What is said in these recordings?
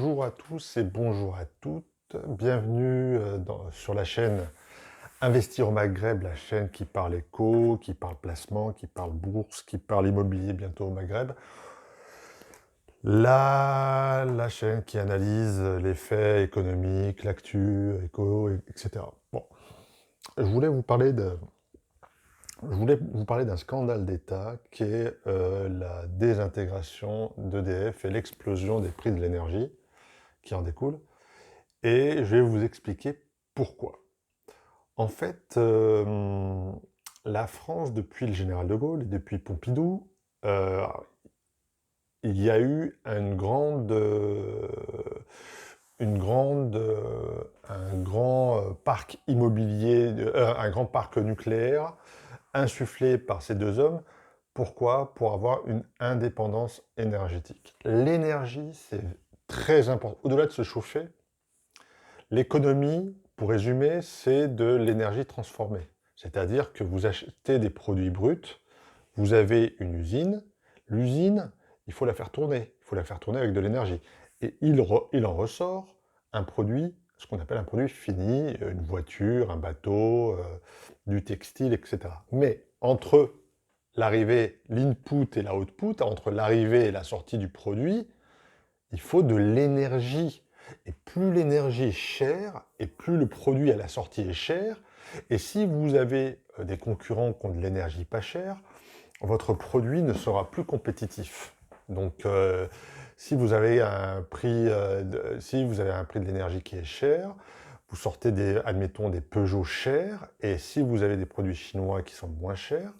Bonjour à tous et bonjour à toutes. Bienvenue sur la chaîne Investir au Maghreb, la chaîne qui parle éco, qui parle placement, qui parle bourse, qui parle immobilier bientôt au Maghreb. La chaîne qui analyse les faits économiques, l'actu, éco, etc. Bon, je voulais vous parler d'un scandale d'État qui est la désintégration d'EDF et l'explosion des prix de l'énergie qui en découle. Et je vais vous expliquer pourquoi. En fait, la France, depuis le général de Gaulle et depuis Pompidou, euh, il y a eu un grand parc immobilier, un grand parc nucléaire insufflé par ces deux hommes. Pourquoi? Pour avoir une indépendance énergétique. L'énergie, c'est très important. Au-delà de se chauffer, l'économie, pour résumer, c'est de l'énergie transformée. C'est-à-dire que vous achetez des produits bruts, vous avez une usine, l'usine, il faut la faire tourner. Il faut la faire tourner avec de l'énergie. Et il en ressort un produit, ce qu'on appelle un produit fini, une voiture, un bateau, du textile, etc. Mais entre l'arrivée, l'input et la output, entre l'arrivée et la sortie du produit, il faut de l'énergie. Et plus l'énergie est chère, et plus le produit à la sortie est cher, et si vous avez des concurrents qui ont de l'énergie pas chère, votre produit ne sera plus compétitif. Donc, si vous avez un prix, si vous avez un prix de l'énergie qui est cher, vous sortez admettons, des Peugeot chers, et si vous avez des produits chinois qui sont moins chers,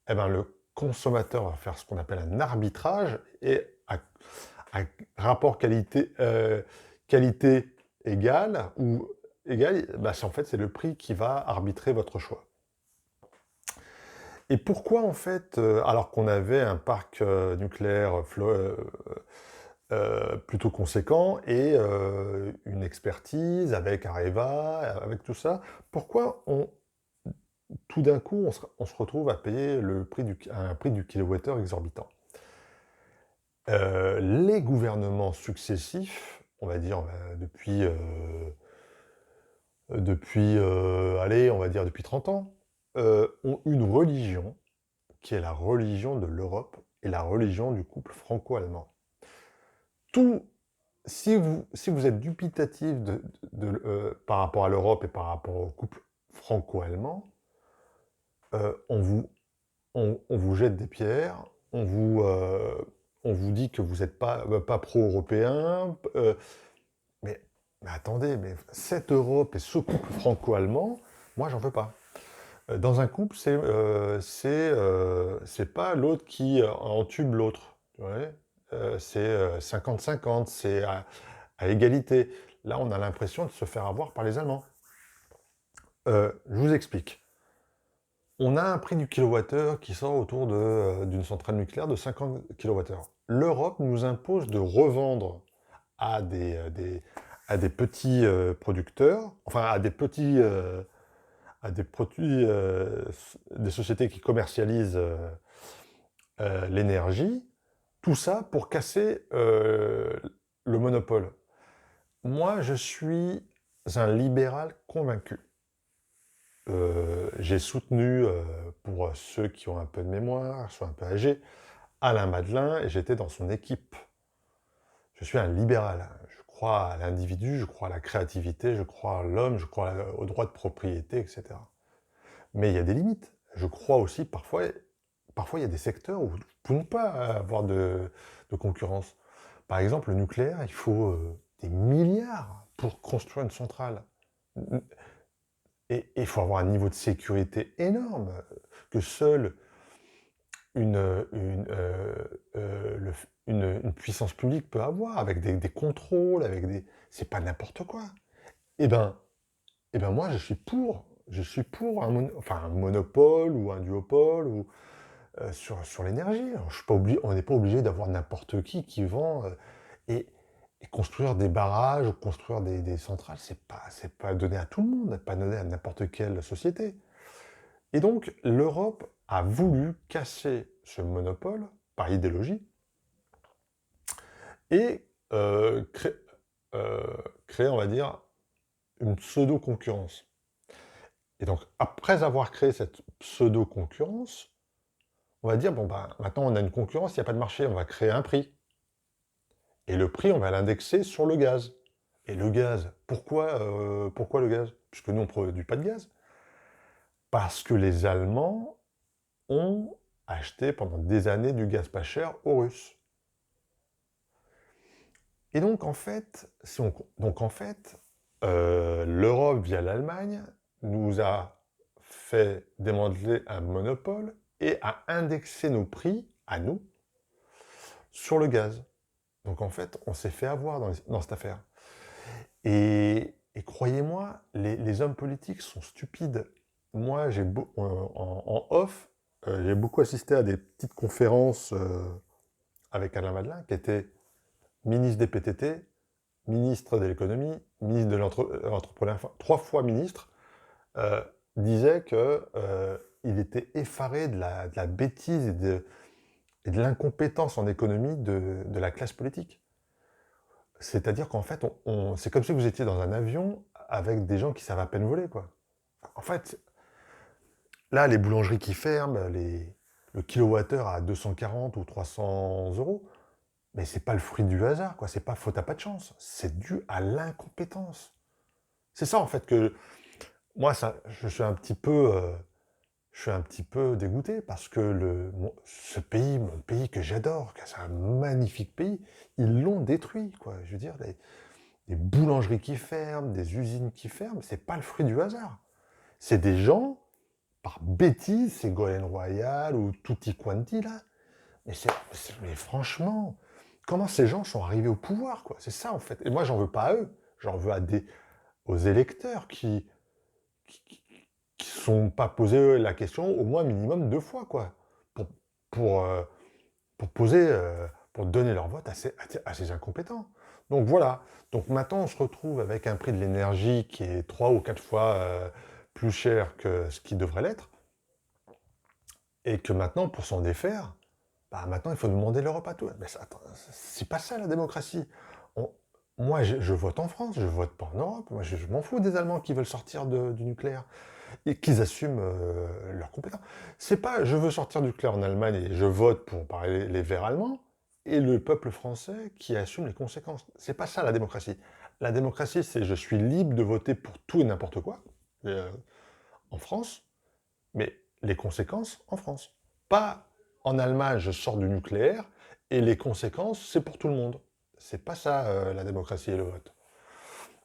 eh ben, le consommateur va faire ce qu'on appelle un arbitrage, et à rapport qualité égale, ou égal, bah, en fait, c'est le prix qui va arbitrer votre choix. Et pourquoi, en fait, alors qu'on avait un parc nucléaire plutôt conséquent et une expertise avec Areva, avec tout ça, pourquoi tout d'un coup, on se retrouve à payer un prix du kilowattheure exorbitant? Les gouvernements successifs, on va dire allez, on va dire depuis 30 ans, ont une religion qui est la religion de l'Europe et la religion du couple franco-allemand. Tout, si vous êtes dubitatif par rapport à l'Europe et par rapport au couple franco-allemand, on vous jette des pierres, on vous dit que vous n'êtes pas pro-européen, mais, mais attendez, mais cette Europe et ce couple franco-allemand, moi j'en veux pas. Dans un couple, c'est pas l'autre qui entube l'autre. Ouais. C'est 50-50, c'est à égalité. Là, on a l'impression de se faire avoir par les Allemands. Je vous explique. On a un prix du kilowattheure qui sort autour d'une centrale nucléaire de 50 kWh. L'Europe nous impose de revendre à à des petits producteurs, enfin à des produits, des sociétés qui commercialisent l'énergie, tout ça pour casser le monopole. Moi, je suis un libéral convaincu. J'ai soutenu, pour ceux qui ont un peu de mémoire, sont un peu âgés, Alain Madelin, et j'étais dans son équipe. Je suis un libéral. Je crois à l'individu, je crois à la créativité, je crois à l'homme, je crois au droit de propriété, etc. Mais il y a des limites. Je crois aussi, parfois il y a des secteurs où vous ne pouvez pas avoir de concurrence. Par exemple, le nucléaire, il faut des milliards pour construire une centrale. Et il faut avoir un niveau de sécurité énorme que seule une puissance publique peut avoir, avec des contrôles, avec des... C'est pas n'importe quoi. Eh ben, moi, je suis pour un monopole ou un duopole ou, sur l'énergie. On n'est pas obligé d'avoir n'importe qui vend et, et construire des barrages ou construire des centrales, c'est pas donné à tout le monde, pas donné à n'importe quelle société. Et donc, l'Europe a voulu casser ce monopole par idéologie et créer, on va dire, une pseudo-concurrence. Et donc, après avoir créé cette pseudo-concurrence, on va dire, bon, ben, maintenant on a une concurrence, il n'y a pas de marché, on va créer un prix. Et le prix, on va l'indexer sur le gaz. Et le gaz, pourquoi le gaz? Puisque nous, on ne produit pas de gaz. Parce que les Allemands ont acheté pendant des années du gaz pas cher aux Russes. Et donc, en fait, l'Europe, via l'Allemagne, nous a fait démanteler un monopole et a indexé nos prix, à nous, sur le gaz. Donc, en fait, on s'est fait avoir dans cette affaire. Et croyez-moi, les hommes politiques sont stupides. Moi, en off, j'ai beaucoup assisté à des petites conférences avec Alain Madelin, qui était ministre des PTT, ministre de l'économie, ministre de l'entrepreneuriat, enfin, 3 fois ministre, disait qu'il était effaré de la bêtise et de l'incompétence en économie de la classe politique. C'est-à-dire qu'en fait, c'est comme si vous étiez dans un avion avec des gens qui savent à peine voler, quoi. En fait, là, les boulangeries qui ferment, le kilowattheure à 240 ou 300 euros, mais c'est pas le fruit du hasard, quoi. C'est pas faute à pas de chance. C'est dû à l'incompétence. C'est ça, en fait, que moi, je suis un petit peu dégoûté parce que ce pays, mon pays que j'adore, c'est un magnifique pays, ils l'ont détruit, quoi. Je veux dire, des boulangeries qui ferment, des usines qui ferment, c'est pas le fruit du hasard. C'est des gens, par bêtise, c'est Ségolène Royal ou Tutti Quanti, là. Mais franchement, comment ces gens sont arrivés au pouvoir, quoi? C'est ça, en fait. Et moi, j'en veux pas à eux. J'en veux aux électeurs qui sont pas posé la question au moins minimum 2 fois, quoi. Pour, pour, euh, pour donner leur vote à ces incompétents. Donc voilà. Donc maintenant, on se retrouve avec un prix de l'énergie qui est 3 ou 4 fois plus cher que ce qui devrait l'être. Et que maintenant, pour s'en défaire, bah maintenant, il faut demander l'Europe à tout. Mais c'est pas ça la démocratie. On- Moi, je vote en France, je vote pas en Europe. Moi, je m'en fous des Allemands qui veulent sortir du nucléaire et qu'ils assument leurs compétences. C'est pas je veux sortir du nucléaire en Allemagne et je vote pour parler les Verts allemands et le peuple français qui assume les conséquences. C'est pas ça la démocratie. La démocratie, c'est je suis libre de voter pour tout et n'importe quoi euh, en France, mais les conséquences en France. Pas en Allemagne, je sors du nucléaire et les conséquences, c'est pour tout le monde. C'est pas ça la démocratie et le vote.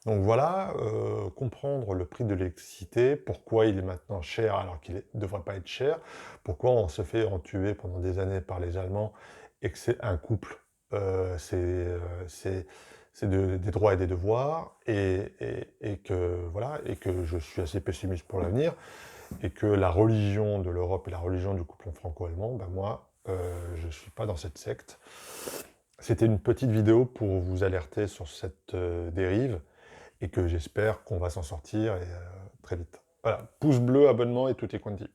Donc voilà, comprendre le prix de l'électricité, pourquoi il est maintenant cher alors qu'il ne devrait pas être cher, pourquoi on se fait entuber pendant des années par les Allemands et que c'est un couple, c'est des droits et des devoirs, et que voilà, et que je suis assez pessimiste pour l'avenir, et que la religion de l'Europe et la religion du couple franco-allemand, ben moi, je ne suis pas dans cette secte. C'était une petite vidéo pour vous alerter sur cette dérive, et que j'espère qu'on va s'en sortir très vite. Voilà, pouce bleu, abonnement et tout est quanti.